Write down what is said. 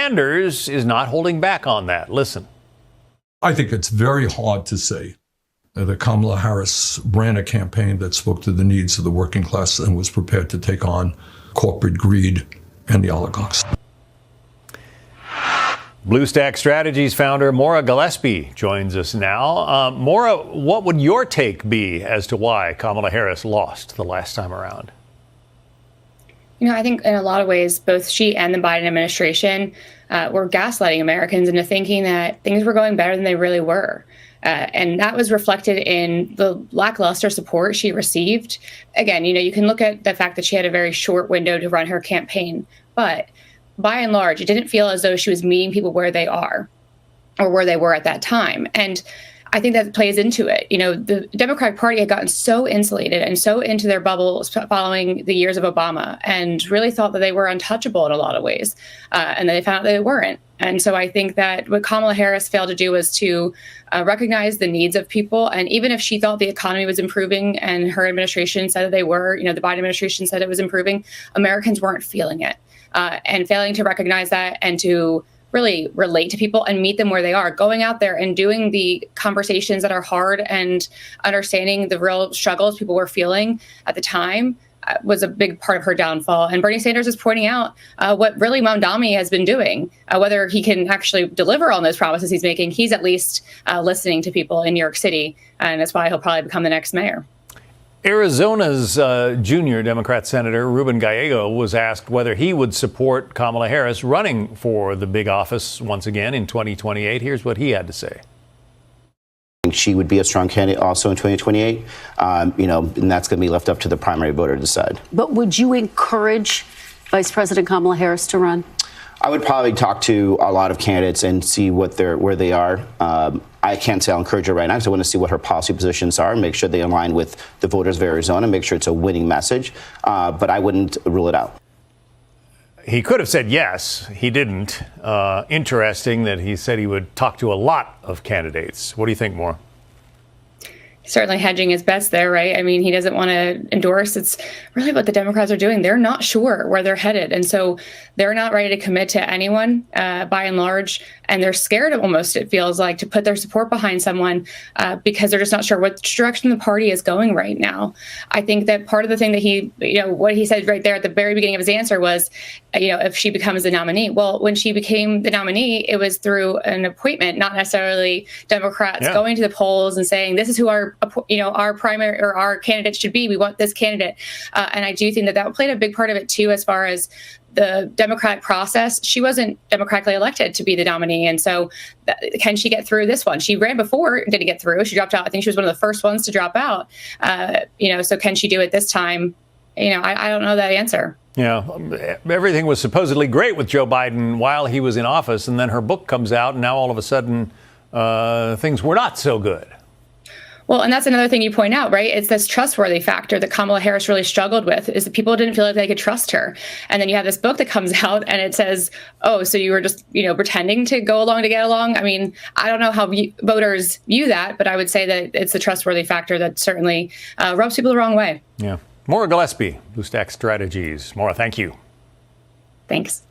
Sanders is not holding back on that. Listen. I think it's very hard to say that Kamala Harris ran a campaign that spoke to the needs of the working class and was prepared to take on corporate greed and the oligarchs. BlueStack Strategies founder Maura Gillespie joins us now. Maura, what would your take be as to why Kamala Harris lost the last time around? I think in a lot of ways, both she and the Biden administration were gaslighting Americans into thinking that things were going better than they really were. And that was reflected in the lackluster support she received. Again, you can look at the fact that she had a very short window to run her campaign. But by and large, it didn't feel as though she was meeting people where they are or where they were at that time. And I think that plays into it. The Democratic Party had gotten so insulated and so into their bubble following the years of Obama and really thought that they were untouchable in a lot of ways. And they found out that they weren't. And so I think that what Kamala Harris failed to do was to recognize the needs of people. And even if she thought the economy was improving and her administration said that they were, the Biden administration said it was improving, Americans weren't feeling it. And failing to recognize that and to really relate to people and meet them where they are, going out there and doing the conversations that are hard and understanding the real struggles people were feeling at the time was a big part of her downfall. And Bernie Sanders is pointing out what really Mamdani has been doing. Whether he can actually deliver on those promises he's making, he's at least listening to people in New York City. And that's why he'll probably become the next mayor. Arizona's junior Democrat Senator Ruben Gallego was asked whether he would support Kamala Harris running for the big office once again in 2028. Here's what he had to say. She would be a strong candidate also in 2028, and that's going to be left up to the primary voter to decide. But would you encourage Vice President Kamala Harris to run? I would probably talk to a lot of candidates and see where they are. I can't say I'll encourage her right now because I want to see what her policy positions are, make sure they align with the voters of Arizona, make sure it's a winning message. But I wouldn't rule it out. He could have said yes. He didn't. Interesting that he said he would talk to a lot of candidates. What do you think, Maura? Certainly hedging his bets there, right? I mean, he doesn't want to endorse. It's really what the Democrats are doing. They're not sure where they're headed. And so they're not ready to commit to anyone by and large. And they're scared almost, it feels like, to put their support behind someone because they're just not sure which direction the party is going right now. I think that part of the thing that what he said right there at the very beginning of his answer was, if she becomes the nominee. Well, when she became the nominee, it was through an appointment, not necessarily Democrats going to the polls and saying, this is who our primary or our candidate should be. We want this candidate. And I do think that played a big part of it, too, as far as the democratic process. She wasn't democratically elected to be the nominee. And so can she get through this one? She ran before and didn't get through. She dropped out. I think she was one of the first ones to drop out. So can she do it this time? I don't know that answer. Yeah, everything was supposedly great with Joe Biden while he was in office. And then her book comes out. And now all of a sudden things were not so good. Well, and that's another thing you point out, right? It's this trustworthy factor that Kamala Harris really struggled with, is that people didn't feel like they could trust her. And then you have this book that comes out and it says, oh, so you were just, pretending to go along to get along. I mean, I don't know how voters view that, but I would say that it's the trustworthy factor that certainly rubs people the wrong way. Yeah. Maura Gillespie, BlueStack Strategies. Maura, thank you. Thanks.